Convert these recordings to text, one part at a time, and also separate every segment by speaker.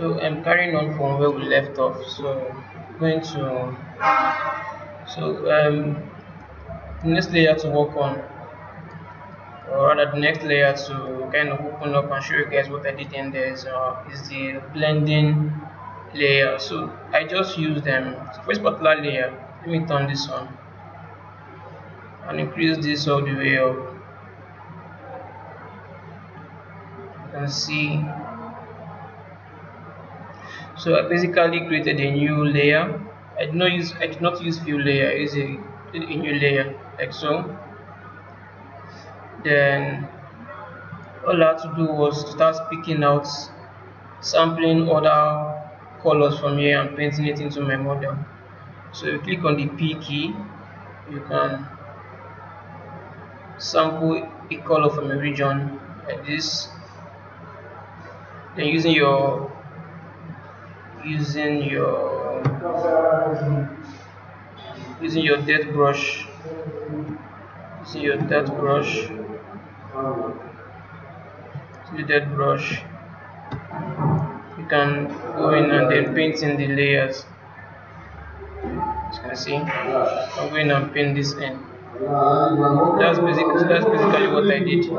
Speaker 1: So I'm carrying on from where we left off. So going to the next layer to work on, or rather the next layer to kind of open up and show you guys what I did in there is the blending layer. So I just use them. So for this particular layer, let me turn this on and increase this all the way up. You can see. So I basically created a new layer. I did not use fill layer. I used a new layer like so. Then all I had to do was to start picking out, sampling other colors from here and painting it into my model. So you click on the P key, you can sample a color from a region like this. Then using your depth brush, you can go in and then paint in the layers. As you can see, I'm going and paint this in. That's basically what I did. So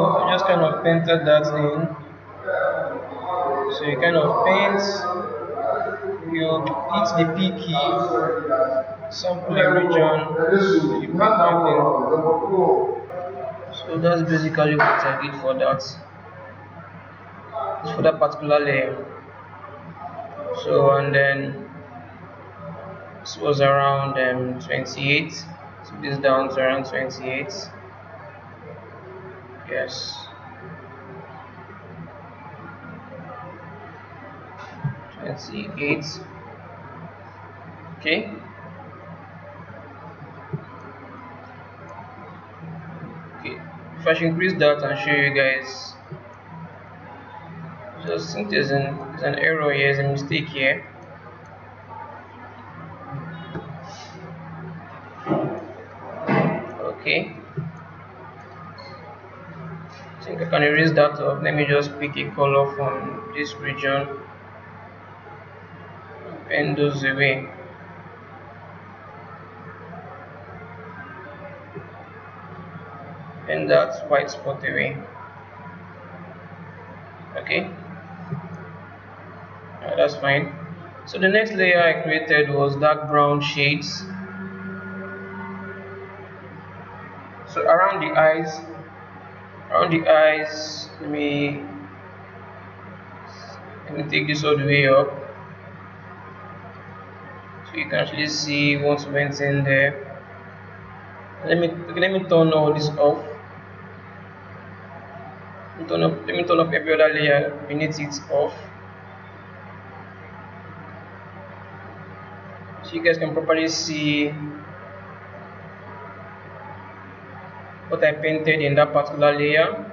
Speaker 1: I just kind of painted that in. So you kind of paint, you hit the P key, sample a region, you paint everything. So that's basically what I did for that particular layer. So and then this was around 28. So this down to around 28. Yes. 28. Okay. If I should increase that and show you guys, just think there's an error here, there's a mistake here. Okay, I think I can erase that off. Let me just pick a color from this region and those away. And that white spot away. Okay, that's fine. So the next layer I created was dark brown shades. So around the eyes, let me take this all the way up, so you can actually see what went in there. Let me turn all this off. Let me turn off every other layer beneath it off, so you guys can properly see what I painted in that particular layer.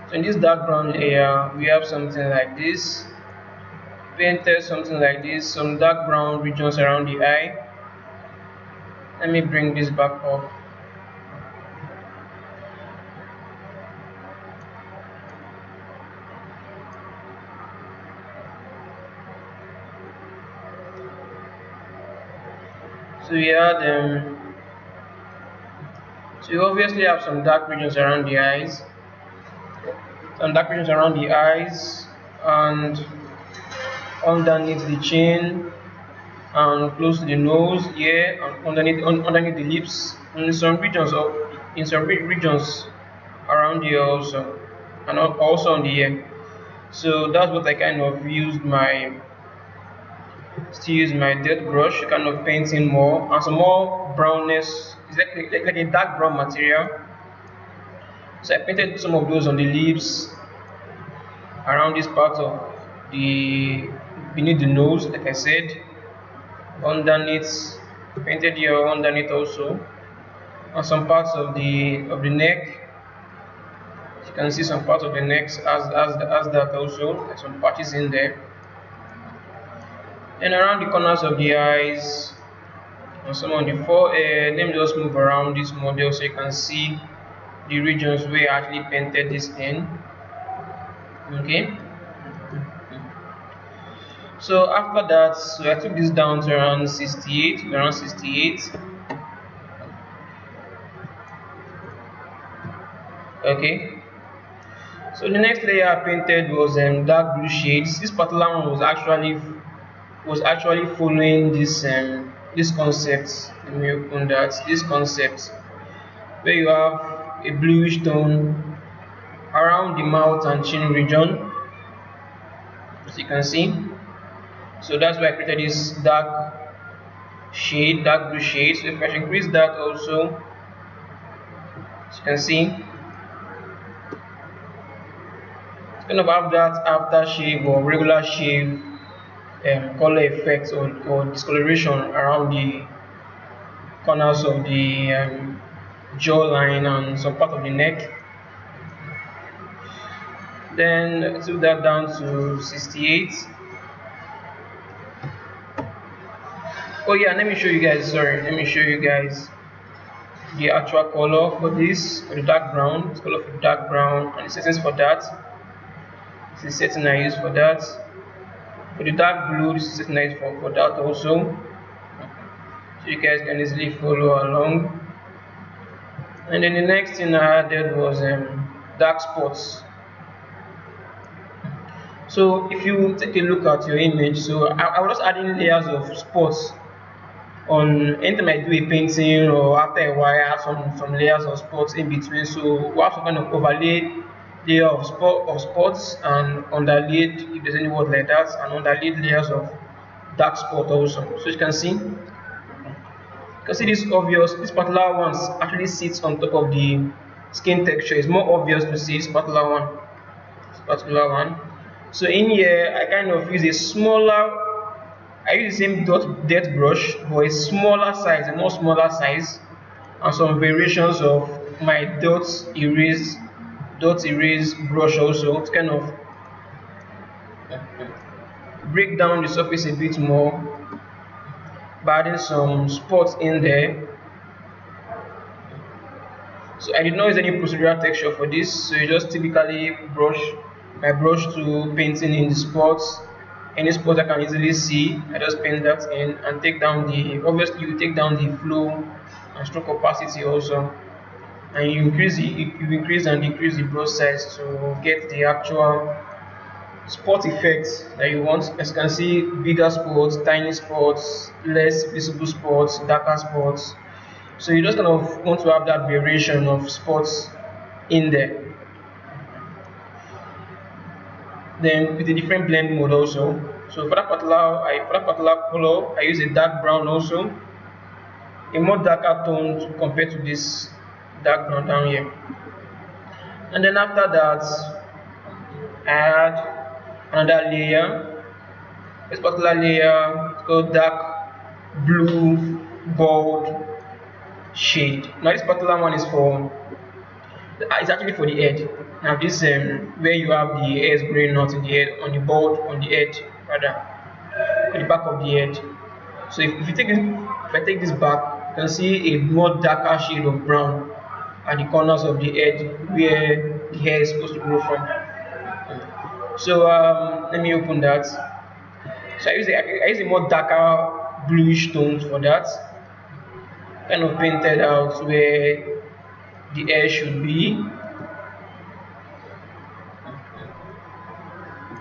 Speaker 1: So in this dark brown layer, we have something like this, painted something like this, some dark brown regions around the eye. Let me bring this back up. So you obviously have some dark regions around the eyes, and underneath the chin, and close to the nose here, and underneath the lips, and in some regions around here also, and also on the ear. So that's what I kind of used my depth brush, kind of painting more and some more brownness. It's like a dark brown material. So I painted some of those on the lips, around this part of the beneath the nose, like I said, underneath, painted here underneath also, and some parts of the neck. You can see some parts of the neck as that also, like some patches in there. And around the corners of the eyes and some on the forehead. Let me just move around this model so you can see the regions where I actually painted this in. Okay, So after that, so I took this down to around 68, around 68. Okay. So the next layer I painted was dark blue shades. This particular one was actually following this concept. Let me open that. This concept where you have a bluish tone around the mouth and chin region, as you can see. So that's why I created this dark blue shade. So if I increase that also, as you can see, it's kind of have that aftershave or regular shave color effect or discoloration around the corners of the jawline and some part of the neck. Then I took that down to 68. Oh yeah, let me show you guys. Sorry, let me show you guys the actual color for this, for the dark brown. It's color for dark brown, and the settings for that. This is the setting I use for that. For the dark blue, this is the setting I use for that also. So you guys can easily follow along. And then the next thing I added was dark spots. So if you take a look at your image, so I was just adding layers of spots on anytime I do a painting, or after a while I have some layers of spots in between. So we have some kind of overlaid layer of spots, and underlaid, if there's any word like that, and underlaid layers of dark spot also. So you can see this obvious. This particular one actually sits on top of the skin texture. It's more obvious to see this particular one. So in here, I kind of use a smaller. I use the same dot brush, but a smaller size, a more smaller size, and some variations of my dot erase brush also to kind of break down the surface a bit more by adding some spots in there. So I did not use any procedural texture for this, so you just typically brush my brush to painting in the spots. Any spot I can easily see, I just paint that in and take down obviously you take down the flow and stroke opacity also, and you increase and decrease the brush size to get the actual spot effect that you want. As you can see, bigger spots, tiny spots, less visible spots, darker spots. So you just kind of want to have that variation of spots in there. Then with a different blend mode also. So for that particular color, I use a dark brown also, a more darker tone compared to this dark brown down here. And then after that, I add another layer. This particular layer is called dark blue bold shade. Now this particular one is for it's actually for the head. Now this where you have the hairs growing out in the head, on the bald, on the head rather, at the back of the head. So if I take this back, you can see a more darker shade of brown at the corners of the head where the hair is supposed to grow from. So let me open that. So I use a more darker bluish tones for that. Kind of painted out where the hair should be.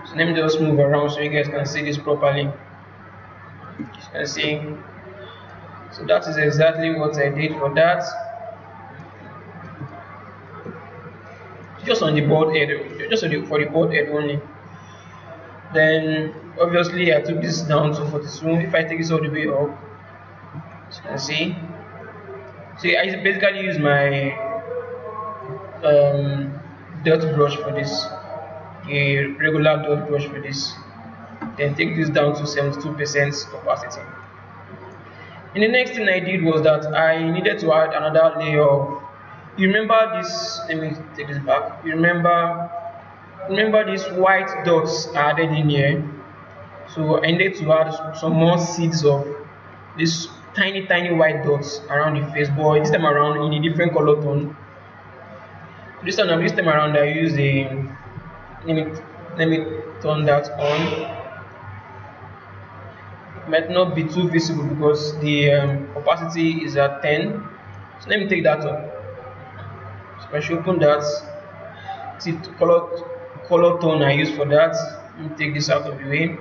Speaker 1: So let me just move around so you guys can see this properly. You can see. So that is exactly what I did for that. Just on the bald head, for the bald head only. Then obviously I took this down to 42. If I take this all the way up, as you can see. So I basically use my dot brush for this, a regular dot brush for this. Then take this down to 72% opacity. And the next thing I did was that I needed to add another layer of. You remember this? Let me take this back. You remember these white dots I added in here? So I needed to add some more seeds of these tiny white dots around the face, but this time around in a different color tone. This time around I use a let me turn that on. might not be too visible because the opacity is at 10. So let me take that up. So I should open that. See the color tone I use for that. Let me take this out of the way.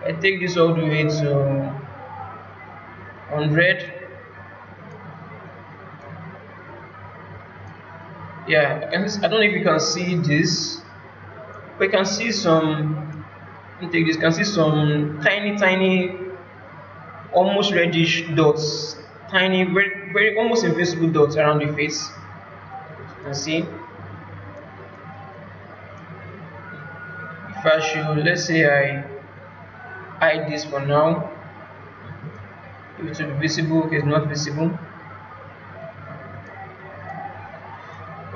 Speaker 1: I take this all the way to 100. Yeah, I don't know if you can see this, but you can see some. Let me take this. You can see some tiny, almost reddish dots, tiny, very almost invisible dots around the face. You can see. If I should, let's say I hide this for now, if it will be visible, okay, it's not visible.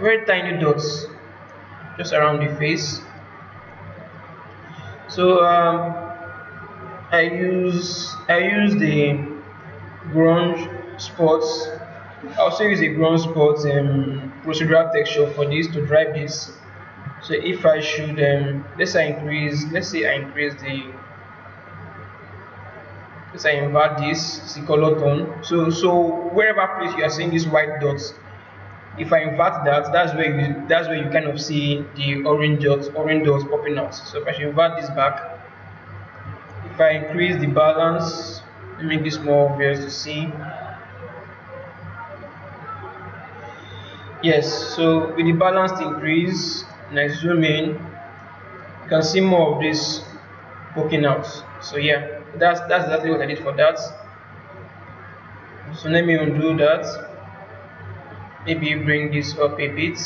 Speaker 1: Very tiny dots just around the face. So I use the grunge spots. I also use a grunge spots procedural texture for this to drive this. So if I should let's say I increase the let's say I invert this see color tone. So wherever place you are seeing these white dots, if I invert that, that's where you kind of see the orange dots popping out. So if I should invert this back, if I increase the balance, let me make this more obvious to see. Yes, so with the balance increase, and I zoom in, you can see more of this poking out. So yeah, that's exactly what I did for that. So let me undo that. Maybe bring this up a bit,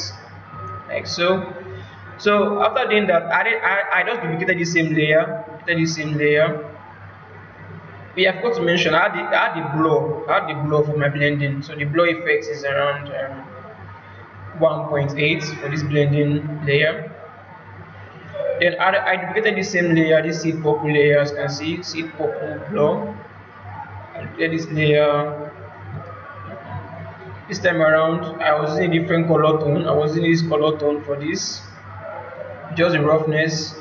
Speaker 1: like so. So after doing that, I just duplicated the same layer, We have got to mention I had the blur for my blending. So the blur effect is around 1.8 for this blending layer. Then I duplicated the same layer, this seed purple layer, as you can see, seed purple blur. I duplicated this layer. This time around, I was using a different color tone. I was using this color tone for this, just the roughness.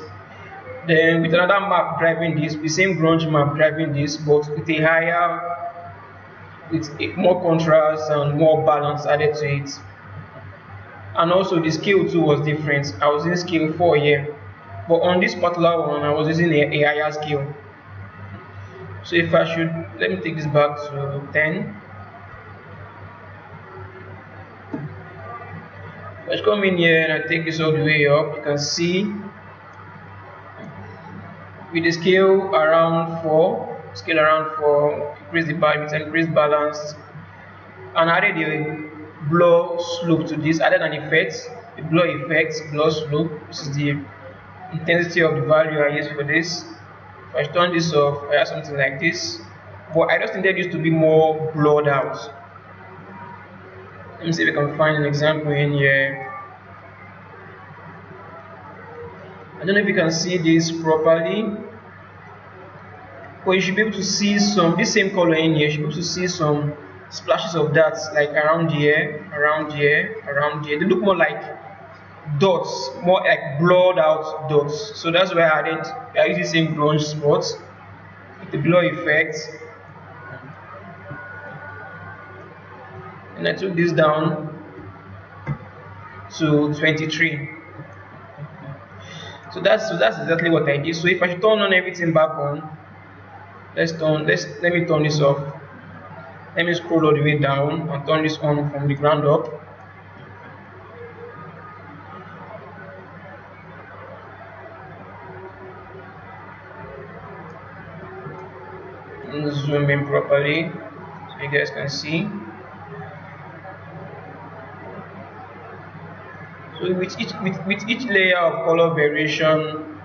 Speaker 1: Then with another map driving this, the same grunge map driving this, but with a higher, more contrast and more balance added to it. And also the scale too was different. I was using scale 4 here, but on this particular one, I was using a higher scale. So if I should, let me take this back to 10. Let's come in here and I take this all the way up. You can see with the scale around 4, increase the balance, increase balance, and added the blur slope to this, added an effect, the blur effect, blur slope. This is the intensity of the value I use for this. If I turn this off, I have something like this, but I just needed this to be more blurred out. Let me see if I can find an example in here. I don't know if you can see this properly, but you should be able to see this same color in here. You should be able to see some splashes of that, like around here, around here, around here. They look more like dots, more like blurred out dots. So that's why I use the same grunge spots with the blur effect. And I took this down to 23. So that's exactly what I did. So if I should turn on everything back on, let me turn this off. Let me scroll all the way down and turn this on from the ground up. And zoom in properly so you guys can see. So with each layer of color variation,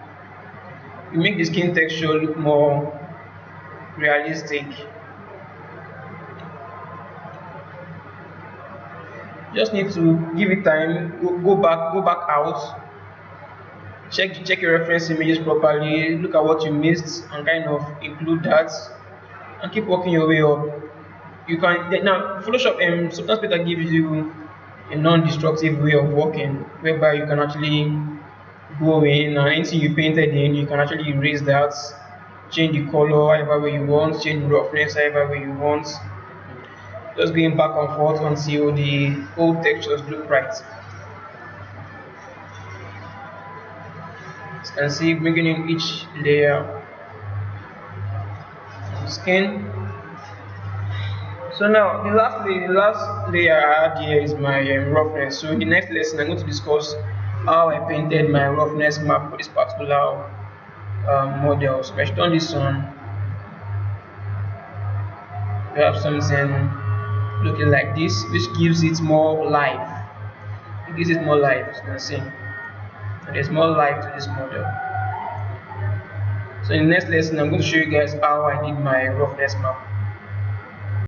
Speaker 1: you make the skin texture look more realistic. Just need to give it time. Go back out. Check your reference images properly. Look at what you missed and kind of include that, and keep working your way up. You can now Photoshop sometimes better gives you a non-destructive way of working, whereby you can actually go in and anything you painted in, you can actually erase that change the color however way you want, change the roughness however way you want. Just going back and forth until the whole textures look right. As you can see, bringing in each layer of the skin. So now the last layer I had here is my roughness. So in the next lesson, I'm going to discuss how I painted my roughness map for this particular model. So I turn this on. We have something looking like this, which gives it more life. It gives it more life, as you can see. So there's more life to this model. So in the next lesson, I'm going to show you guys how I did my roughness map.